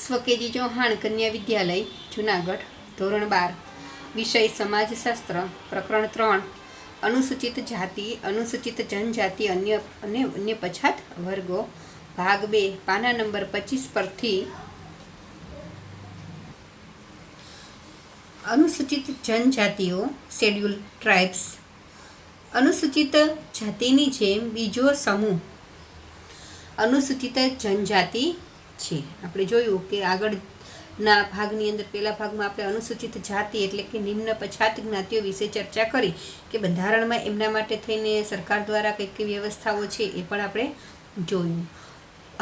સ્વકેજી ચૌહાણ કન્યા વિદ્યાલય જુનાગઢ ધોરણ 12 વિષય સમાજશાસ્ત્ર પ્રકરણ 3 અનુસૂચિત જાતિ અનુસૂચિત જનજાતિ અન્ય પછાત વર્ગો ભાગ 2 પાના નંબર 25 પરથી અનુસૂચિત જનજાતિઓ શેડ્યુલ ટ્રાઇબ્સ અનુસૂચિત જાતિની જેમ બીજો સમૂહ અનુસૂચિત જનજાતિ છે। આપણે જોયું કે આગળના ભાગની અંદર પહેલા ભાગમાં આપણે અનુસૂચિત જાતિ એટલે કે નિમ્ન પછાત જ્ઞાતિઓ વિશે ચર્ચા કરી કે બંધારણમાં એમના માટે થઈને સરકાર દ્વારા કઈ કઈ વ્યવસ્થાઓ છે એ પણ આપણે જોયું।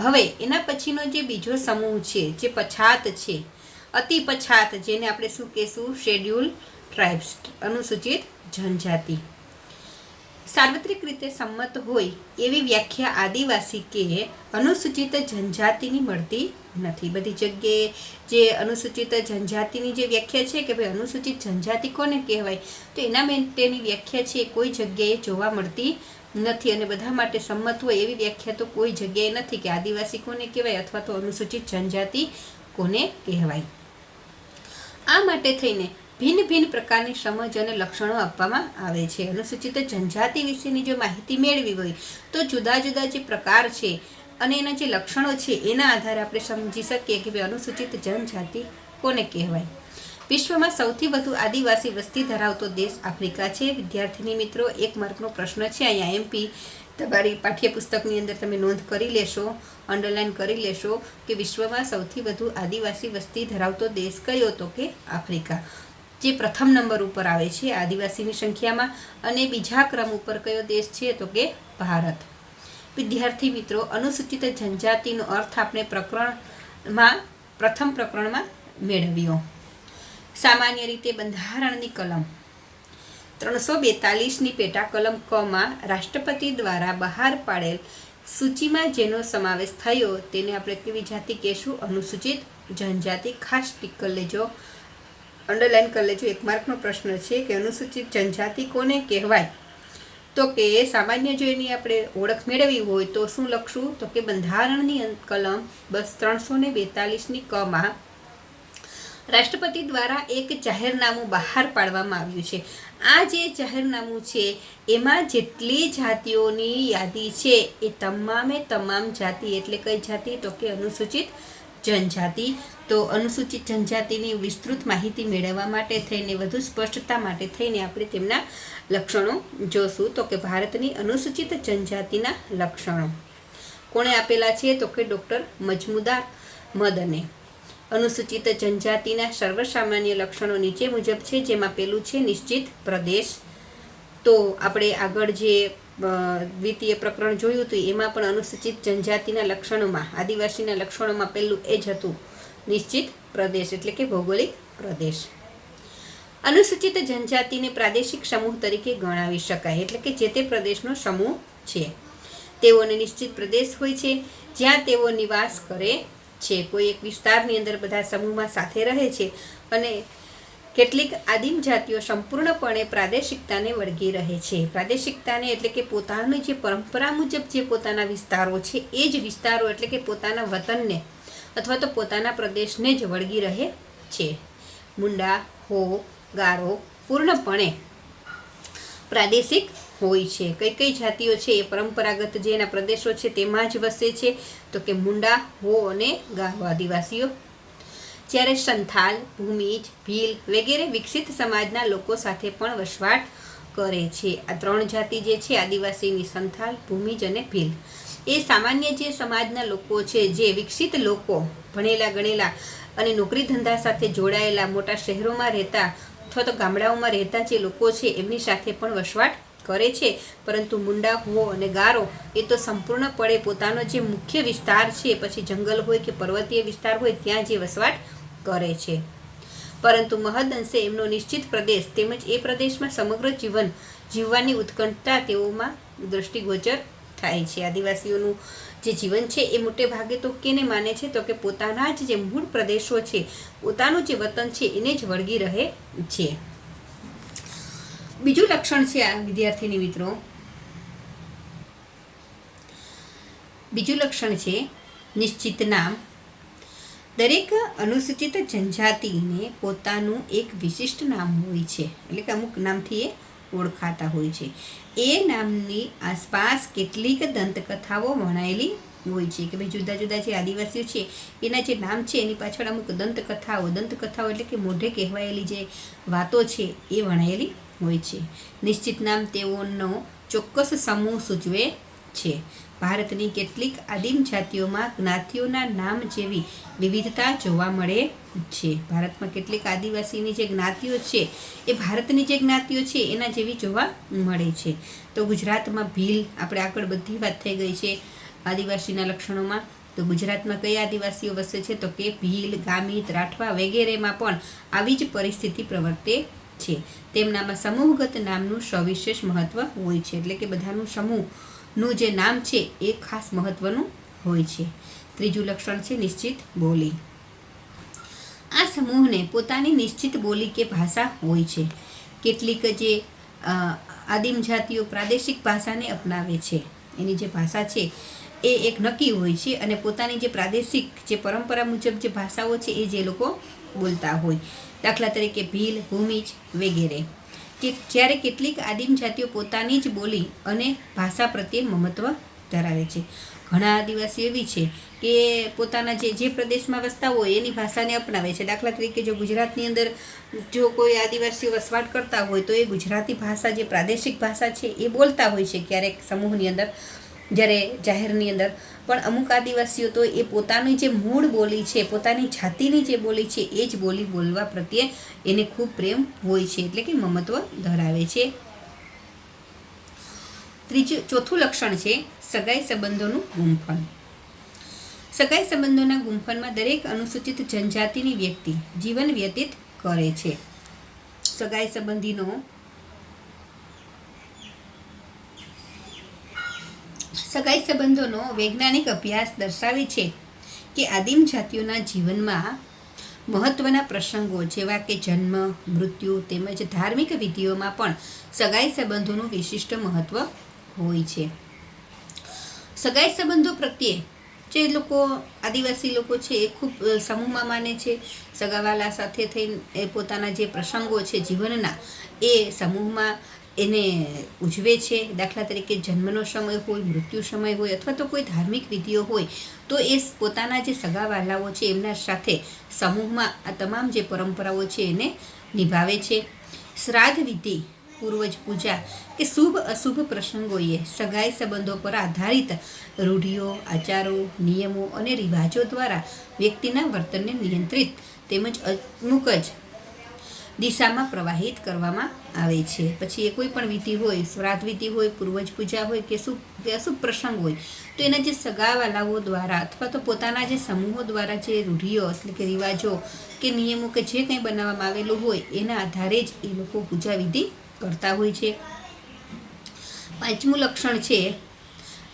હવે એના પછીનો જે બીજો સમૂહ છે જે પછાત છે, અતિ પછાત, જેને આપણે શું કહેશું, શેડ્યુલ ટ્રાઇબ્સ અનુસૂચિત જનજાતિ। સાર્વત્રિક રીતે સંમત હોય એવી વ્યાખ્યા આદિવાસી કે અનુસૂચિત જનજાતિની મળતી નથી। બધી જગ્યાએ જે અનુસૂચિત જનજાતિની જે વ્યાખ્યા છે કે ભાઈ અનુસૂચિત જનજાતિ કોને કહેવાય, તો એના માટેની વ્યાખ્યા છે કોઈ જગ્યાએ જોવા મળતી નથી અને બધા માટે સંમત હોય એવી વ્યાખ્યા તો કોઈ જગ્યાએ નથી કે આદિવાસી કોને કહેવાય અથવા તો અનુસૂચિત જનજાતિ કોને કહેવાય। આ માટે થઈને ભિન્ન ભિન્ન પ્રકારની સમજ અને લક્ષણો આપવામાં આવે છે। અનુસૂચિત જનજાતિ વિશેની જો માહિતી મેળવી હોય તો જુદા જુદા જે પ્રકાર છે અને એના જે લક્ષણો છે એના આધારે આપણે સમજી શકીએ કે ભાઈ અનુસૂચિત જનજાતિ કોને કહેવાય। વિશ્વમાં સૌથી વધુ આદિવાસી વસ્તી ધરાવતો દેશ આફ્રિકા છે। વિદ્યાર્થીની મિત્રો, 1 માર્કનો પ્રશ્ન છે અહીંયા એમપી, તમારી પાઠ્યપુસ્તકની અંદર તમે નોંધ કરી લેશો, અંડરલાઈન કરી લેશો કે વિશ્વમાં સૌથી વધુ આદિવાસી વસ્તી ધરાવતો દેશ કયો, તો કે આફ્રિકા, જે પ્રથમ નંબર ઉપર આવે છે આદિવાસીની સંખ્યામાં, અને બીજા ક્રમ ઉપર કયો દેશ છે તો કે ભારત। વિદ્યાર્થી મિત્રો, અનુસૂચિત જનજાતિનો અર્થ આપણે પ્રથમ પ્રકરણમાં મેળવ્યો। સામાન્ય રીતે બંધારણની કલમ 342ની પેટા કલમ કમાં રાષ્ટ્રપતિ દ્વારા બહાર પાડેલ સૂચિમાં જેનો સમાવેશ થયો તેને આપણે કેવી જાતિ કહેશું, અનુસૂચિત જનજાતિ। ખાસ ટીક કરી લેજો, અંડરલાઈન કરી લેજો, 1 માર્કનો પ્રશ્ન છે કે અનુસૂચિત જનજાતિ કોને કહેવાય, તો કે સામાન્ય જો એની આપણે ઓળખ મેળવવી હોય તો શું લખશું, તો કે બંધારણની કલમ 342ની કમાં રાષ્ટ્રપતિ દ્વારા એક જાહેરનામું બહાર પાડવામાં આવ્યું છે। આ જે જાહેરનામું છે એમાં જેટલી જાતિઓની યાદી છે એ તમામે તમામ જાતિ એટલે કઈ જાતિ, તો કે અનુસૂચિત જનજાતિ। તો અનુસૂચિત જનજાતિની વિસ્તૃત માહિતી મેળવવા માટે થઈને, વધુ સ્પષ્ટતા માટે થઈને આપણે તેમના લક્ષણો જોશું। તો કે ભારતની અનુસૂચિત જનજાતિના લક્ષણો કોણે આપેલા છે, તો કે ડૉક્ટર મજમુદાર મદને। અનુસૂચિત જનજાતિના સર્વસામાન્ય લક્ષણો નીચે મુજબ છે, જેમાં પહેલું છે નિશ્ચિત પ્રદેશ। તો આપણે આગળ જે દ્વિતીય પ્રકરણ જોયું હતું એમાં પણ અનુસૂચિત જનજાતિના લક્ષણોમાં, આદિવાસીના લક્ષણોમાં પહેલું એ જ હતું, નિશ્ચિત પ્રદેશ એટલે કે ભૌગોલિક પ્રદેશ। અનુસૂચિત જનજાતિને પ્રાદેશિક સમૂહ તરીકે ગણાવી શકાય, એટલે કે જે તે પ્રદેશનો સમૂહ છે। તેઓને નિશ્ચિત પ્રદેશ હોય છે જ્યાં તેઓ નિવાસ કરે છે। કોઈ એક વિસ્તારની અંદર બધા સમૂહમાં સાથે રહે છે અને કેટલીક આદિમ જાતિઓ સંપૂર્ણપણે પ્રાદેશિકતાને વળગી રહે છે। પ્રાદેશિકતાને એટલે કે પોતાની જે પરંપરા મુજબ જે પોતાના વિસ્તારો છે એ જ વિસ્તારો એટલે કે પોતાના વતનને અથવા તો પોતાના પ્રદેશને જ વળગી રહે છે। મુંડા, હો, ગારો પૂર્ણપણે પ્રાદેશિક હોય છે। કઈ કઈ જાતિઓ છે એ પરંપરાગત જે એના પ્રદેશો છે તેમાં જ વસે છે, તો કે મુંડા, હો અને ગારો આદિવાસીઓ। જ્યારે સંથાલ, ભૂમિજ, ભીલ વગેરે વિકસિત સમાજના લોકો સાથે પણ વસવાટ કરે છે। આ 3 જાતિ જે છે આદિવાસીની, સંથાલ, ભૂમિજ અને ભીલ, એ સામાન્ય જે સમાજના લોકો છે, જે વિકસિત લોકો, ભણેલા ગણેલા અને નોકરી ધંધા સાથે જોડાયેલા, મોટા શહેરોમાં રહેતા અથવા તો ગામડાઓમાં રહેતા જે લોકો છે એમની સાથે પણ વસવાટ કરે છે। પરંતુ મુંડા, હો અને ગારો એ તો સંપૂર્ણપણે પોતાનો જે મુખ્ય વિસ્તાર છે, પછી જંગલ હોય કે પર્વતીય વિસ્તાર હોય ત્યાં જે વસવાટ કરે છે, પરંતુ મહદઅંશે એમનો નિશ્ચિત પ્રદેશ તેમજ એ પ્રદેશમાં સમગ્ર જીવન જીવવાની ઉત્કંઠતા તેઓમાં દ્રષ્ટિગોચર થાય છે। આદિવાસીઓનું જે જીવન છે એ મોટે ભાગે તો કેને માને છે, તો કે પોતાના જ જે મૂળ પ્રદેશો છે, પોતાનું જે વતન છે એને જ વળગી રહે છે। બીજું લક્ષણ છે આ વિદ્યાર્થીની મિત્રો, બીજું લક્ષણ છે નિશ્ચિત નામ। દરેક અનુસૂચિત જનજાતિને પોતાનું એક વિશિષ્ટ નામ હોય છે, એટલે કે અમુક નામથી એ ઓળખાતા હોય છે. એ નામની આસપાસ કેટલીક દંતકથાઓ વણાયેલી હોય છે કે ભાઈ જુદા જુદા જે આદિવાસીઓ છે એના જે નામ છે એની પાછળ અમુક દંતકથાઓ એટલે કે મોઢે કહેવાયેલી જે વાતો છે એ વણાયેલી હોય છે. નિશ્ચિત નામ તેઓનો ચોક્કસ સમૂહ સૂચવે છે. ભારતની કેટલીક આદિમ જાતિઓમાં જ્ઞાતિઓના નામ જેવી વિવિધતા જોવા મળે છે. ભારતમાં કેટલીક આદિવાસીની જે જ્ઞાતિઓ છે એ ભારતની જે જ્ઞાતિઓ છે એના જેવી જોવા મળે છે. તો ગુજરાતમાં ભીલ, આપણે આગળ બધી વાત થઈ ગઈ છે આદિવાસીના લક્ષણોમાં. તો ગુજરાતમાં કઈ આદિવાસીઓ વસે છે તો કે ભીલ, ગામિત, રાઠવા વગેરેમાં પણ આવી જ પરિસ્થિતિ પ્રવર્તે છે. તેમનામાં સમૂહગત નામનું સવિશેષ મહત્વ હોય છે, એટલે કે બધાનું સમૂહનું જે નામ છે એ ખાસ મહત્વનું હોય છે. ત્રીજું લક્ષણ છે નિશ્ચિત બોલી. આ સમૂહને પોતાની નિશ્ચિત બોલી કે ભાષા હોય છે. કેટલીક જે આદિમ જાતિઓ પ્રાદેશિક ભાષાને અપનાવે છે, એની જે ભાષા છે એ એક નક્કી હોય છે અને પોતાની જે પ્રાદેશિક જે પરંપરા મુજબ જે ભાષાઓ છે એ જે લોકો બોલતા હોય. દાખલા તરીકે ભીલ, ભૂમિજ વગેરે. કે જ્યારે કેટલીક આદિમ જાતિઓ પોતાની જ બોલી અને ભાષા પ્રત્યે મમત્વ ધરાવે છે. ઘણા આદિવાસી એવી છે કે પોતાના જે પ્રદેશમાં વસતા હોય એની ભાષાને અપનાવે છે. દાખલા તરીકે જો ગુજરાતની અંદર જો કોઈ આદિવાસીઓ વસવાટ કરતા હોય તો એ ગુજરાતી ભાષા જે પ્રાદેશિક ભાષા છે એ બોલતા હોય છે ક્યારેક સમૂહની અંદર, જ્યારે જાહેરની અંદર. પણ અમુક આદિવાસીઓ તો એ પોતાની જે મૂળ બોલી છે, પોતાની જાતિની જે બોલી છે એ જ બોલી બોલવા પ્રત્યે એને ખૂબ પ્રેમ હોય છે, એટલે કે મમત્વ ધરાવે છે. ચોથું લક્ષણ છે સગાઈ સંબંધોનું ગુંફણ. સગાઈ સંબંધોના ગુંફણમાં દરેક અનુસૂચિત જનજાતિની વ્યક્તિ જીવન વ્યતીત કરે છે. સગાઈ સંબંધોનો વૈજ્ઞાનિક અભ્યાસ દર્શાવે છે કે આદિમ જાતિઓના જીવનમાં મહત્વના પ્રસંગો જેવા કે જન્મ, મૃત્યુ તેમજ ધાર્મિક વિધિઓમાં પણ સગાઈ સંબંધોનું વિશિષ્ટ મહત્વ હોય છે. સગાઈ સંબંધો પ્રત્યે જે લોકો આદિવાસી લોકો છે એ ખૂબ સમૂહમાં માને છે. સગાવાલા સાથે થઈને એ પોતાના જે પ્રસંગો છે જીવનના એ સમૂહમાં એને ઉજવે છે. દાખલા તરીકે જન્મનો સમય હોય, મૃત્યુ સમય હોય અથવા તો કોઈ ધાર્મિક વિધિઓ હોય તો એ પોતાના જે સગાવાલાઓ છે એમના સાથે સમૂહમાં આ તમામ જે પરંપરાઓ છે એને નિભાવે છે. શ્રાદ્ધ વિધિ, પૂર્વજ પૂજા કે શુભ અશુભ પ્રસંગોએ સગાઈ સંબંધો પર આધારિત રૂઢિઓ, આચારો, નિયમો અને રિવાજો દ્વારા વ્યક્તિના વર્તનને નિયંત્રિત તેમજ અમુક જ દિશામાં પ્રવાહિત કરવામાં આવે છે. પછી એ કોઈ પણ વિધિ હોય, શ્રાદ્ધ વિધિ હોય, પૂર્વજ પૂજા હોય કે અશુભ પ્રસંગ હોય તો એના જે સગાવાલાઓ દ્વારા અથવા તો પોતાના જે સમૂહો દ્વારા જે રૂઢિઓ એટલે કે રિવાજો કે નિયમો કે જે કંઈ બનાવવામાં આવેલું હોય એના આધારે જ એ લોકો પૂજા વિધિ કરતા હોય છે. પાંચમું લક્ષણ છે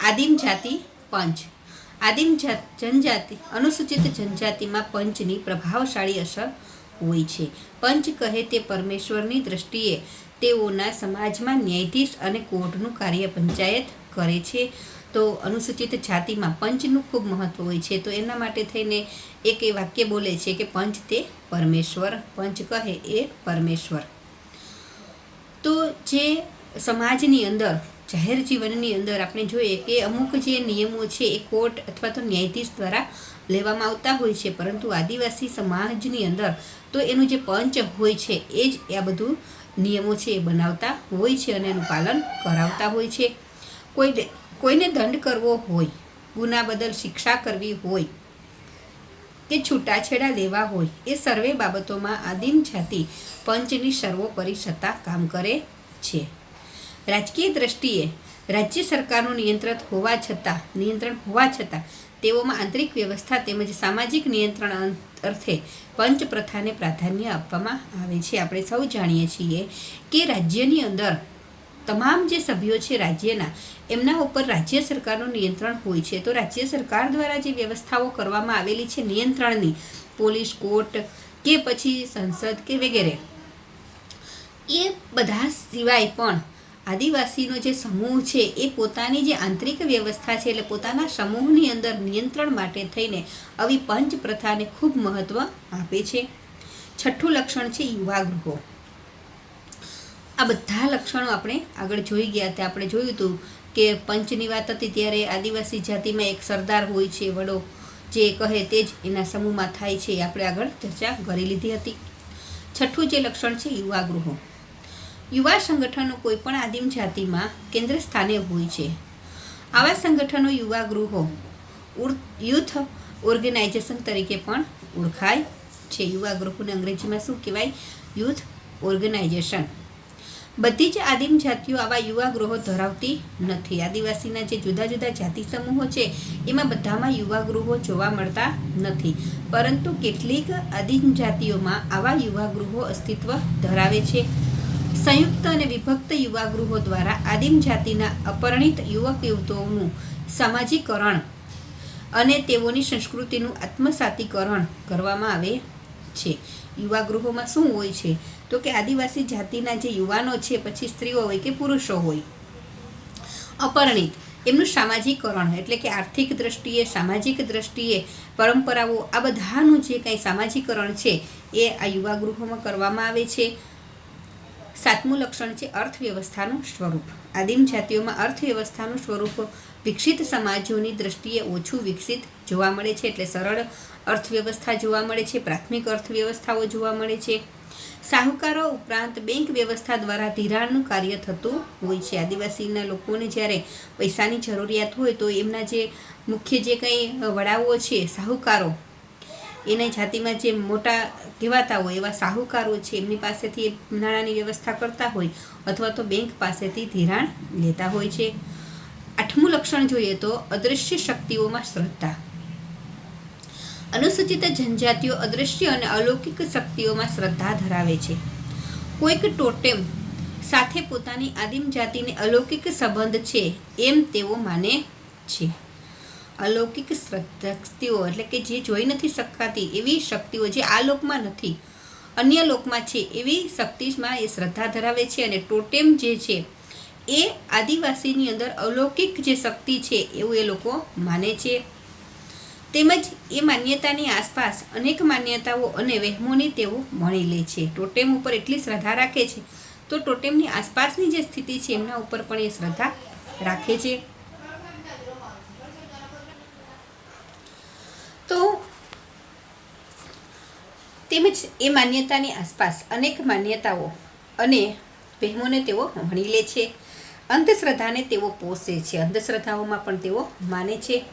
આદિમ જાતિ પંચ. આદિમ જનજાતિ અનુસૂચિત જનજાતિમાં પંચની પ્રભાવશાળી અસર હોય છે. પંચ કહે તે પરમેશ્વરની દ્રષ્ટિએ તેઓના સમાજમાં ન્યાયાધીશ અને કોર્ટનું કાર્ય પંચાયત કરે છે. તો અનુસૂચિત જાતિમાં પંચનું ખૂબ મહત્વ હોય છે. તો એના માટે થઈને એક એ વાક્ય બોલે છે કે પંચ તે પરમેશ્વર, પંચ કહે એ પરમેશ્વર. તો જે સમાજની અંદર જાહેર જીવનની અંદર આપણે જોઈએ કે અમુક જે નિયમો છે એ કોર્ટ અથવા તો ન્યાયાધીશ દ્વારા લેવામાં આવતા હોય છે, પરંતુ આદિવાસી સમાજની અંદર તો એનું જે પંચ હોય છે એ જ આ બધું નિયમો છે એ બનાવતા હોય છે અને એનું પાલન કરાવતા હોય છે. કોઈને દંડ કરવો હોય, ગુના બદલ શિક્ષા કરવી હોય કે છૂટાછેડા લેવા હોય એ સર્વે બાબતોમાં આદિમ જાતિ પંચની સર્વોપરી સત્તા કામ કરે છે. રાજકીય દ્રષ્ટિએ રાજ્ય સરકારનું નિયંત્રણ હોવા છતાં તેઓમાં આંતરિક વ્યવસ્થા તેમજ સામાજિક નિયંત્રણ અર્થે પંચ પ્રથાને પ્રાધાન્ય આપવામાં આવે છે. આપણે સૌ જાણીએ છીએ કે રાજ્યની અંદર તમામ જે સભ્યો છે રાજ્યના એમના ઉપર રાજ્ય સરકારનું નિયંત્રણ હોય છે. તો રાજ્ય સરકાર દ્વારા જે વ્યવસ્થાઓ કરવામાં આવેલી છે નિયંત્રણની, પોલીસ, કોર્ટ કે પછી સંસદ કે વગેરે, એ બધા સિવાય પણ આદિવાસીનો જે સમૂહ છે એ પોતાની જે આંતરિક વ્યવસ્થા છે એટલે પોતાના સમૂહની અંદર નિયંત્રણ માટે થઈને આવી પંચ પ્રથાને ખૂબ મહત્ત્વ આપે છે. છઠ્ઠું લક્ષણ છે યુવા ગૃહો. આ બધા લક્ષણો આપણે આગળ જોઈ ગયા હતા. આપણે જોયું હતું કે પંચની વાત હતી ત્યારે આદિવાસી જાતિમાં એક સરદાર હોય છે, વડો જે કહે તે જ એના સમૂહમાં થાય છે. આપણે આગળ ચર્ચા કરી લીધી હતી. છઠ્ઠું જે લક્ષણ છે યુવા ગૃહો. યુવા સંગઠનો કોઈ પણ આદિમ જાતિમાં કેન્દ્ર સ્થાને હોય છે. આવા સંગઠનો યુવા ગૃહો યુથ ઓર્ગેનાઇઝેશન તરીકે પણ ઓળખાય છે. યુવા ગૃહોને અંગ્રેજીમાં શું કહેવાય? Youth organization. બધી જ આદિમ જાતિઓ આવા યુવા ગૃહો ધરાવતી નથી. આદિવાસીના જે જુદા જુદા જાતિ સમૂહો છે એમાં બધામાં યુવા ગૃહો જોવા મળતા નથી, પરંતુ કેટલીક આદિમ જાતિઓમાં આવા યુવા ગૃહો અસ્તિત્વ ધરાવે છે. સંયુક્ત અને વિભક્ત યુવા ગૃહો દ્વારા આદિમ જાતિના અપરિણિત યુવક યુવતીઓનું સામાજિકરણ અને તેઓની સંસ્કૃતિનું આત્મસાતીકરણ કરવામાં આવે છે. યુવા ગૃહોમાં શું હોય છે તો કે આદિવાસી જાતિના જે યુવાનો છે, પછી સ્ત્રીઓ હોય કે પુરુષો હોય, અપરિણિત, એમનું સામાજિકરણ એટલે કે આર્થિક દ્રષ્ટિએ, સામાજિક દ્રષ્ટિએ, પરંપરાઓ, આ બધાનું જે કંઈ સામાજિકરણ છે એ આ યુવા ગૃહોમાં કરવામાં આવે છે. સાતમું લક્ષણ છે અર્થવ્યવસ્થાનું સ્વરૂપ. આદિમ જાતિઓમાં અર્થવ્યવસ્થાનું સ્વરૂપ વિકસિત સમાજોની દ્રષ્ટિએ ઓછું વિકસિત જોવા મળે છે. એટલે સરળ અર્થવ્યવસ્થા જોવા મળે છે, પ્રાથમિક અર્થવ્યવસ્થાઓ જોવા મળે છે. શાહુકારો ઉપરાંત બેંક વ્યવસ્થા દ્વારા ધિરાણનું કાર્ય થતું હોય છે. આદિવાસીના લોકોને જ્યારે પૈસાની જરૂરિયાત હોય તો એમના જે મુખ્ય જે કંઈ વડાઓ છે, શાહુકારો, એની જાતિમાં જે મોટા કહેવાતા હોય એવા શાહુકારો છે, એમની પાસેથી નાણાંની વ્યવસ્થા કરતા હોય અથવા તો બેંક પાસેથી ધિરાણ લેતા હોય છે. આઠમું લક્ષણ જોઈએ તો અદૃશ્ય શક્તિઓમાં શ્રદ્ધા. અનુસૂચિત જનજાતિઓ અદૃશ્ય અને અલૌકિક શક્તિઓમાં શ્રદ્ધા ધરાવે છે. કોઈક ટોટેમ સાથે પોતાની આદિમ જાતિને અલૌકિક સંબંધ છે એમ તેઓ માને છે. અલૌકિક શક્તિઓ એટલે કે જે જોઈ નથી શકાતી એવી શક્તિઓ જે આ લોકમાં નથી, અન્ય લોકમાં છે, એવી શક્તિમાં એ શ્રદ્ધા ધરાવે છે. અને ટોટેમ જે છે એ આદિવાસીની અંદર અલૌકિક જે શક્તિ છે એવું એ લોકો માને છે. તેમજ એ માન્યતાની આસપાસ અનેક માન્યતાઓ અને વહેમોની તેઓ મણી લે છે. ટોટેમ ઉપર એટલી શ્રદ્ધા રાખે છે તો ટોટેમની આસપાસની જે સ્થિતિ છે એમના ઉપર પણ એ શ્રદ્ધા રાખે છે. તો તેમજ એ માન્યતાની આસપાસ અનેક માન્યતાઓ અને વહેમોને તેઓ મણી લે છે. અંધશ્રદ્ધાને તેઓ પોષે છે. અંધશ્રદ્ધાઓમાં પણ તેઓ માને છે.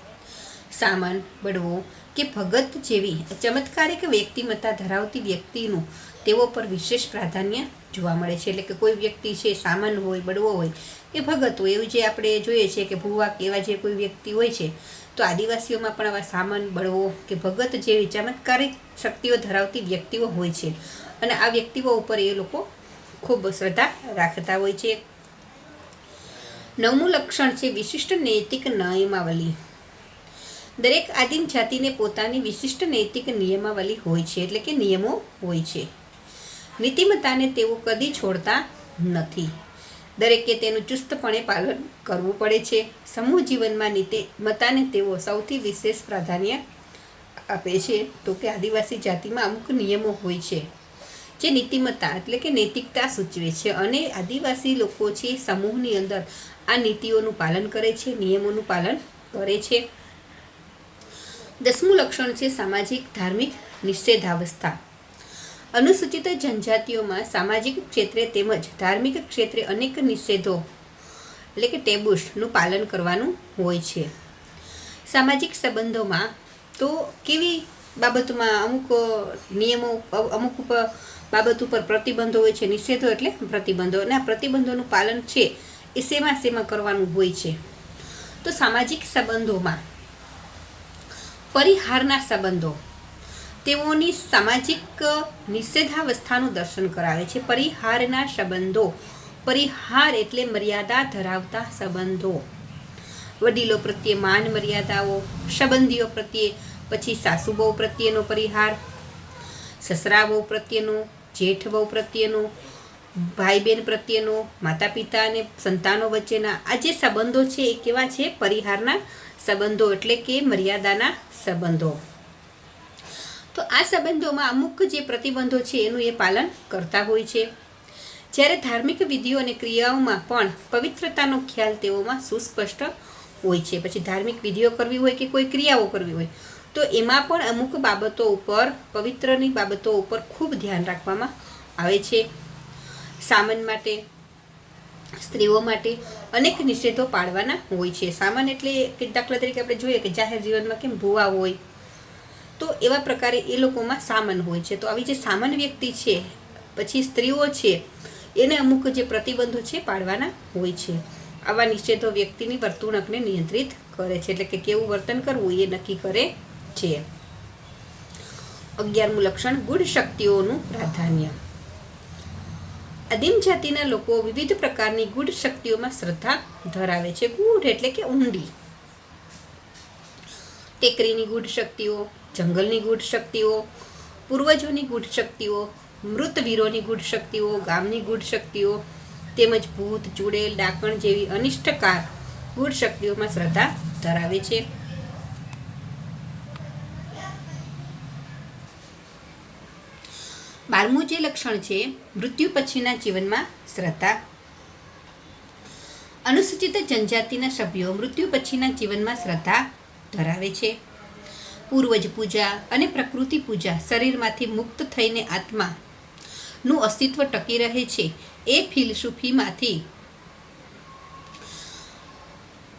સામન, બળવો કે ભગત જેવી ચમત્કારિક વ્યક્તિમત્તા ધરાવતી વ્યક્તિનું તેઓ પર વિશેષ પ્રાધાન્ય જોવા મળે છે. એટલે કે કોઈ વ્યક્તિ છે, સામન હોય, બળવો હોય કે ભગત હોય, એવું જે આપણે જોઈએ છીએ કે ભૂવા કે એવા જે કોઈ વ્યક્તિ હોય છે, તો આદિવાસીઓમાં પણ આવા સામન, બળવો કે ભગત જેવી ચમત્કારિક શક્તિઓ ધરાવતી વ્યક્તિઓ હોય છે. અને આ વ્યક્તિઓ ઉપર એ લોકો ખૂબ શ્રદ્ધા રાખતા હોય છે. નવમું લક્ષણ છે વિશિષ્ટ નૈતિક નિયમાવલી. દરેક આદિમ જાતિને પોતાની વિશિષ્ટ નૈતિક નિયમાવલી હોય છે, એટલે કે નિયમો હોય છે. નીતિમત્તાને તેઓ કદી છોડતા નથી. દરેકે તેનું ચુસ્તપણે પાલન કરવું પડે છે. સમૂહ જીવનમાં નીતિમત્તાને તેઓ સૌથી વિશેષ પ્રાધાન્ય આપે છે. તો કે આદિવાસી જાતિમાં અમુક નિયમો હોય છે જે નીતિમત્તા એટલે કે નૈતિકતા સૂચવે છે, અને આદિવાસી લોકો છે સમૂહની અંદર આ નીતિઓનું પાલન કરે છે, નિયમોનું પાલન કરે છે. 10મું લક્ષણ છે સામાજિક ધાર્મિક નિષેધાવસ્થા. અનુસૂચિત જનજાતિઓમાં સામાજિક ક્ષેત્રે તેમજ ધાર્મિક ક્ષેત્રે અનેક નિષેધો એટલે કે ટેબુસનું પાલન કરવાનું હોય છે. સામાજિક સંબંધોમાં તો કેવી બાબતોમાં અમુક નિયમો, અમુક બાબત ઉપર પ્રતિબંધો હોય છે. નિષેધો એટલે પ્રતિબંધો, અને આ પ્રતિબંધોનું પાલન છે એ શેમાં કરવાનું હોય છે. તો સામાજિક સંબંધોમાં પરિહારના સંબંધો તેઓની સામાજિક નિષેધાવસ્થાનું દર્શન કરાવે છે. પરિહારના સંબંધો, પરિહાર એટલે મર્યાદા ધરાવતા સંબંધો, વડીલો પ્રત્યે માન મર્યાદાઓ, સંબંધીઓ પ્રત્યે, પછી સાસુ બહુ પ્રત્યેનો પરિહાર, સસરા બહુ પ્રત્યેનો, જેઠ બહુ પ્રત્યેનો, ભાઈ બહેન પ્રત્યેનો, માતા પિતા અને સંતાનો વચ્ચેના આ જે સંબંધો છે એ કેવા છે? પરિહારના સંબંધો, એટલે કે મર્યાદાના સંબંધો. તો આ સંબંધોમાં અમુક જે પ્રતિબંધો છે એનું એ પાલન કરતા હોય છે. જ્યારે ધાર્મિક વિધિઓ અને ક્રિયાઓમાં પણ પવિત્રતાનો ખ્યાલ તેઓમાં સુસ્પષ્ટ હોય છે. પછી ધાર્મિક વિધિઓ કરવી હોય કે કોઈ ક્રિયાઓ કરવી હોય તો એમાં પણ અમુક બાબતો ઉપર, પવિત્રની બાબતો ઉપર ખૂબ ધ્યાન રાખવામાં આવે છે. સામાન માટે, સ્ત્રીઓ માટે અનેક નિષેધો પાળવાના હોય છે. સામાન એટલે કે દાખલા તરીકે આપણે જોઈએ કે જાહેર જીવનમાં કેમ ભૂવા હોય, તો એવા પ્રકારે એ લોકોમાં સામાન હોય છે. તો આવી જે સામાન્ય વ્યક્તિ છે, પછી સ્ત્રીઓ છે, એને અમુક જે પ્રતિબંધો છે પાળવાના હોય છે. આવા નિષેધો વ્યક્તિની વર્તણૂકને નિયંત્રિત કરે છે, એટલે કે કેવું વર્તન કરવું એ નક્કી કરે છે. 11મું લક્ષણ, ગૂઢ શક્તિઓનું પ્રાધાન્ય. આદિમ જાતિના લોકો વિવિધ પ્રકારની ગૂઢ શક્તિઓમાં શ્રદ્ધા ધરાવે છે. ગૂઢ એટલે કે ઊંડી. ટેકરીની ગૂઢ શક્તિઓ, જંગલની ગૂઢ શક્તિઓ, પૂર્વજોની ગૂઢ શક્તિઓ, મૃત વીરોની ગૂઢ શક્તિઓ, ગામની ગૂઢ શક્તિઓ તેમજ ભૂત, ચૂડેલ, ડાકણ જેવી અનિષ્ટકાર ગૂઢ શક્તિઓમાં શ્રદ્ધા ધરાવે છે. બારમું જે લક્ષણ છે, મૃત્યુ પછીના જીવનમાં શ્રદ્ધા. અનુસૂચિત જનજાતિના સભ્યો મૃત્યુ પછીના જીવનમાં શ્રદ્ધા ધરાવે છે. પૂર્વજ પૂજા અને પ્રકૃતિ પૂજા શરીરમાંથી મુક્ત થઈને આત્માનું અસ્તિત્વ ટકી રહે છે એ ફિલસૂફીમાંથી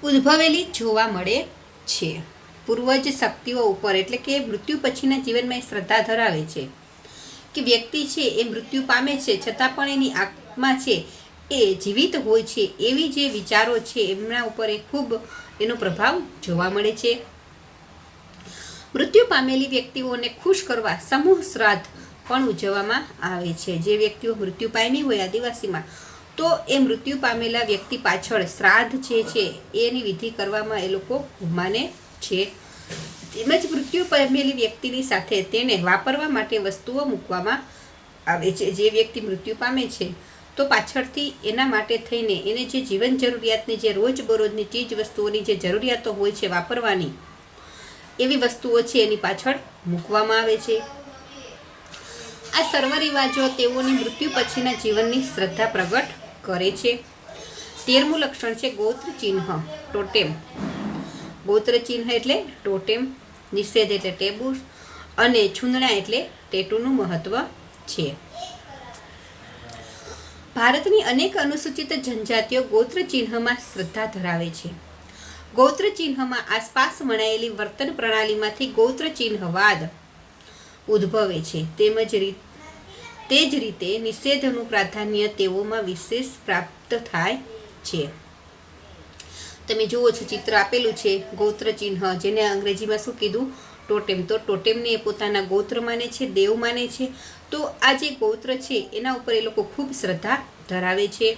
ઉદ્ભવેલી જોવા મળે છે. પૂર્વજ શક્તિઓ ઉપર, એટલે કે મૃત્યુ પછીના જીવનમાં એ શ્રદ્ધા ધરાવે છે કે વ્યક્તિ છે એ મૃત્યુ પામે છે છતાં પણ એની આત્મા છે એ જીવિત હોય છે. એવી જે વિચારો છે એમના ઉપર એ ખૂબ એનો પ્રભાવ જોવા મળે છે. મૃત્યુ પામેલી વ્યક્તિઓને ખુશ કરવા સમૂહ શ્રાદ્ધ પણ ઉજવવામાં આવે છે. જે વ્યક્તિઓ મૃત્યુ પામી હોય આદિવાસીમાં, તો એ મૃત્યુ પામેલા વ્યક્તિ પાછળ શ્રાદ્ધ જે છે એની વિધિ કરવામાં એ લોકો માને છે. તેમજ મૃત્યુ પામેલી વ્યક્તિની સાથે તેને વાપરવા માટે વસ્તુઓ મૂકવામાં આવે છે. જે વ્યક્તિ મૃત્યુ પામે છે તો પાછળથી એના માટે થઈને એને જે જીવન જરૂરિયાતની, જે રોજબરોજની ચીજ વસ્તુઓની જે જરૂરિયાતો હોય છે વાપરવાની, એવી વસ્તુઓ છે એની પાછળ મૂકવામાં આવે છે. આ સર્વ રિવાજો તેઓની મૃત્યુ પછીના જીવનની શ્રદ્ધા પ્રગટ કરે છે. 13મું લક્ષણ છે, ગોત્ર ચિહ્ન, ટોટેમ. ગોત્ર ચિહ્ન એટલે ટોટેમ, નિષેધ એટલે ટેબુ અને છૂંદણા એટલે ટેટુનું મહત્વ છે. ભારતની અનેક અનુસૂચિત જનજાતિઓ ગોત્ર ચિહ્નમાં શ્રદ્ધા ધરાવે છે. ગોત્ર ચિહ્નમાં આસપાસ વણાયેલી વર્તન પ્રણાલીમાંથી ગોત્ર ચિહ્નવાદ ઉદ્ભવે છે. તે જ રીતે નિષેધનું પ્રાધાન્ય તેઓમાં વિશેષ પ્રાપ્ત થાય છે. તમે જુઓ છો ચિત્ર આપેલું છે ગોત્ર ચિહ્ન, જેને અંગ્રેજીમાં શું કીધું? ટોટેમ. તો ટોટેમને એ પોતાના ગોત્ર માને છે, દેવ માને છે. તો આ જે ગોત્ર છે એના ઉપર એ લોકો ખૂબ શ્રદ્ધા ધરાવે છે.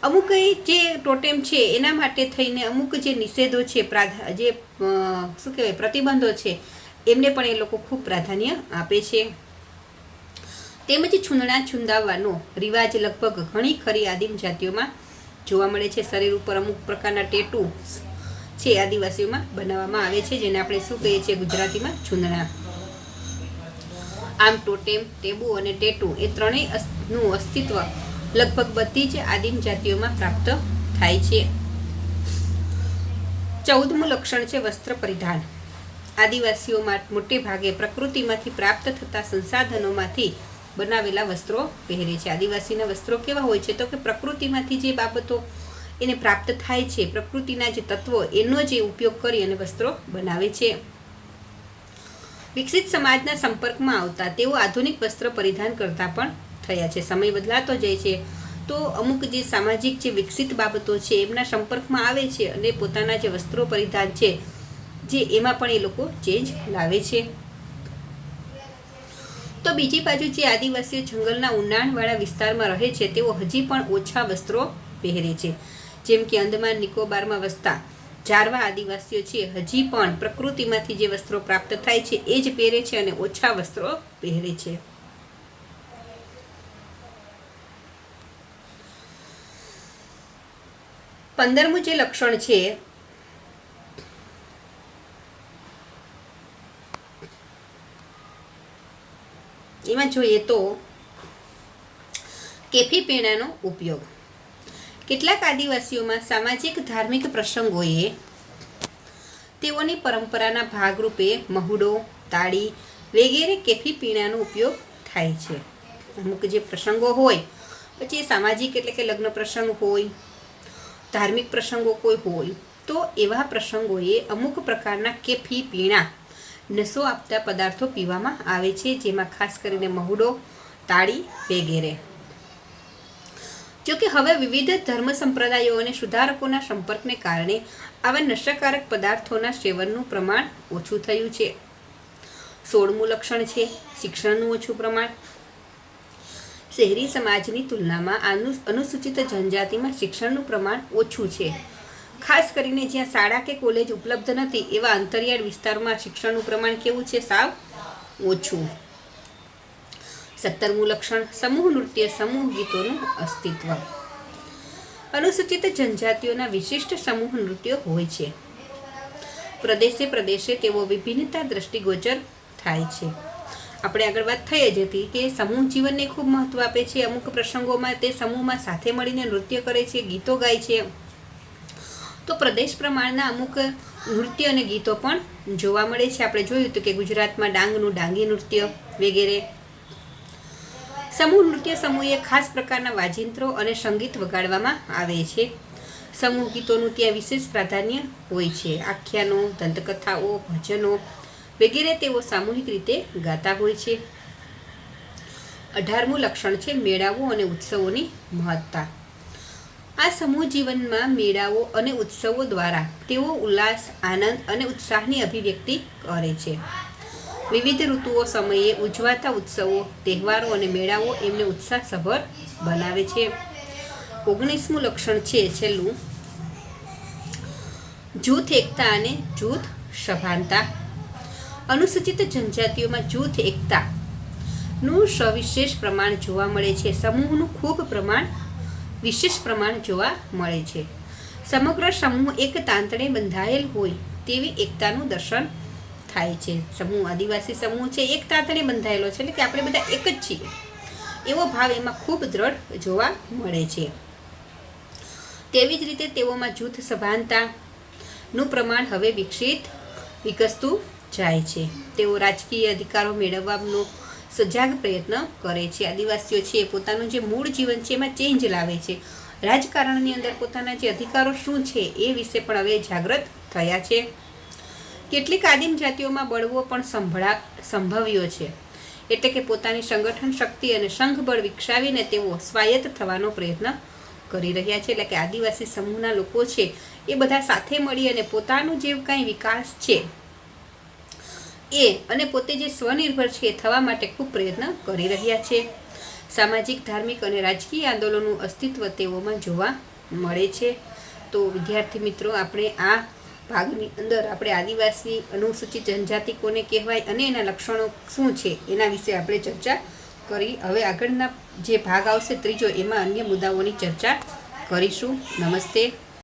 અમુક જે ટોટેમ છે એના માટે થઈને અમુક જે નિષેધો છે, જે શું કહેવાય પ્રતિબંધો છે, એમને પણ એ લોકો ખૂબ પ્રાધાન્ય આપે છે. તેમજ છૂંદણા છૂંદાવવાનો રિવાજ લગભગ ઘણી ખરી આદિમ જાતિઓમાં જોવા મળે છે. શરીર ઉપર અમુક પ્રકારના ટેટુ છે આદિવાસીઓમાં બનાવવામાં આવે છે, જેને આપણે શું કહીએ છીએ ગુજરાતીમાં? છૂંદણા. આમ ટોટેમ, ટેબુ અને ટેટુ એ ત્રણેયનું અસ્તિત્વ લગભગ બધી જ આદિમ જાતિઓમાં પ્રાપ્ત થાય છે. 14મું લક્ષણ છે, વસ્ત્ર પરિધાન. આદિવાસીઓમાં મોટે ભાગે પ્રકૃતિમાંથી પ્રાપ્ત થતા સંસાધનોમાંથી બનાવેલા વસ્ત્રો પહેરે છે. આદિવાસીના વસ્ત્રો કેવા હોય છે? તો કે પ્રકૃતિમાંથી જે બાબતો એને પ્રાપ્ત થાય છે, પ્રકૃતિના જે તત્વો, એનો જે ઉપયોગ કરી અને વસ્ત્રો બનાવે છે. વિકસિત સમાજના સંપર્કમાં આવતા તેઓ આધુનિક વસ્ત્ર પરિધાન કરતા પણ થયા છે. સમય બદલાતો જાય છે તો અમુક જે સામાજિક જે વિકસિત બાબતો છે એમના સંપર્કમાં આવે છે અને પોતાના જે વસ્ત્રો પરિધાન છે જે એમાં પણ એ લોકો ચેન્જ લાવે છે. તો બીજી બાજુ જે આદિવાસીઓ જંગલના ઊંડાણવાળા વિસ્તારમાં રહે છે તેઓ હજી પણ ઓછા વસ્ત્રો પહેરે છે. જેમ કે અંદમાન નિકોબારમાં વસતા જારવા આદિવાસીઓ છે હજી પણ પ્રકૃતિમાંથી જે વસ્ત્રો પ્રાપ્ત થાય છે એ જ પહેરે છે અને ઓછા વસ્ત્રો પહેરે છે. 15મું જે લક્ષણ છે એમાં જોઈએ તો કેફી પીણાનો ઉપયોગ. કેટલાક આદિવાસીઓમાં સામાજિક ધાર્મિક પ્રસંગોએ તેઓની પરંપરાના ભાગરૂપે મહુડો, તાળી વગેરે કેફી પીણાનો ઉપયોગ થાય છે. અમુક જે પ્રસંગો હોય, પછી સામાજિક એટલે કે લગ્ન પ્રસંગ હોય, ધાર્મિક પ્રસંગો કોઈ હોય, તો એવા પ્રસંગોએ અમુક પ્રકારના કેફી પીણા નશો આપતા પદાર્થો પીવામાં આવે છે, જેમાં ખાસ કરીને મહુડો, તાળી વગેરે. જોકે હવે વિવિધ ધર્મ સંપ્રદાયો અને સુધારકોના સંપર્કને કારણે આવા નશાકારક પદાર્થોના સેવનનું પ્રમાણ ઓછું થયું છે. 16મું લક્ષણ છે શિક્ષણનું ઓછું પ્રમાણ. શહેરી સમાજની તુલનામાં અનુસૂચિત જનજાતિમાં શિક્ષણનું પ્રમાણ ઓછું છે. ખાસ કરીને જ્યાં શાળા કે કોલેજ ઉપલબ્ધ નથી એવા અંતરિયાળ વિસ્તારોમાં શિક્ષણનું પ્રમાણ કેવું છે? સાવ ઓછું. 17મું લક્ષણ સમૂહ નૃત્ય, સમૂહ ગીતોનું અસ્તિત્વ. અનુસૂચિત જનજાતિઓના વિશિષ્ટ સમૂહ નૃત્યો હોય છે. પ્રદેશે પ્રદેશે તેઓ વિભિન્નતા દ્રષ્ટિગોચર થાય છે. આપણે આગળ વાત થઈ જ હતી કે સમૂહ જીવનને ખૂબ મહત્વ આપે છે. અમુક પ્રસંગોમાં તે સમૂહમાં સાથે મળીને નૃત્ય કરે છે, ગીતો ગાય છે. તો પ્રદેશ પ્રમાણના અમુક નૃત્ય અને ગીતો પણ જોવા મળે છે. આપણે જોયું હતું કે ગુજરાતમાં ડાંગનું ડાંગી નૃત્ય વગેરે. સમૂહ નૃત્ય સમૂહે ખાસ પ્રકારના વાજિંત્રો અને સંગીત વગાડવામાં આવે છે. સમૂહ ગીતોનું ત્યાં વિશેષ પ્રાધાન્ય હોય છે. આખ્યાનો, દંતકથાઓ, ભજનો વગેરે તેઓ સામૂહિક રીતે ગાતા હોય છે. 18મું લક્ષણ છે મેળાઓ અને ઉત્સવોની મહત્તા. આ સમૂહ જીવનમાં મેળાઓ અને ઉત્સવો દ્વારા તેઓ ઉલ્લાસ, આનંદ અને ઉત્સાહની અભિવ્યક્તિ કરે છે. વિવિધ ઋતુઓ સમયે ઉજવાતા ઉત્સવો, તહેવારો અને મેળાઓ એમને ઉત્સાહસભર બનાવે છે. 19મું લક્ષણ છે છેલ્લું જૂથ એકતા અને જૂથ સભાનતા. અનુસૂચિત જનજાતિઓમાં જૂથ એકતાનું સવિશેષ પ્રમાણ જોવા મળે છે. સમૂહનું ખૂબ વિશેષ પ્રમાણ જોવા મળે છે. સમગ્ર સમૂહ એક તાંતણે બંધાયેલ હોય તેવી એકતાનું દર્શન થાય છે. સમૂહ આદિવાસી સમૂહ છે એક તાંતણે બંધાયેલો છે, એટલે કે આપણે બધા એક જ છીએ એવો ભાવ એમાં ખૂબ દ્રઢ જોવા મળે છે. તેવી જ રીતે તેઓમાં જૂથ સભાનતાનું પ્રમાણ હવે વિકસતું જાય છે. તેઓ રાજકીય અધિકારો મેળવવાનો સજાગ પ્રયત્ન કરે છે. આદિવાસીઓ છે પોતાનું જે મૂળ જીવન છે એમાં ચેન્જ લાવે છે. રાજકારણની અંદર પોતાના જે અધિકારો શું છે એ વિશે પણ હવે જાગૃત થયા છે. કેટલીક આદિમ જાતિઓમાં બળવો પણ સંભવ્યો છે, એટલે કે પોતાની સંગઠન શક્તિ અને સંઘબળ વિકસાવીને તેઓ સ્વાયત્ત થવાનો પ્રયત્ન કરી રહ્યા છે. એટલે કે આદિવાસી સમૂહના લોકો છે એ બધા સાથે મળી અને પોતાનું જે કાંઈ વિકાસ છે એ અને પોતે જે સ્વનિર્ભર છે એ થવા માટે ખૂબ પ્રયત્ન કરી રહ્યા છે. સામાજિક, ધાર્મિક અને રાજકીય આંદોલનનું અસ્તિત્વ તેઓમાં જોવા મળે છે. તો વિદ્યાર્થી મિત્રો, આપણે આ ભાગની અંદર આપણે આદિવાસી અનુસૂચિત જનજાતિ કોને કહેવાય અને એના લક્ષણો શું છે એના વિશે આપણે ચર્ચા કરી. હવે આગળના જે ભાગ આવશે ત્રીજો, એમાં અન્ય મુદ્દાઓની ચર્ચા કરીશું. નમસ્તે.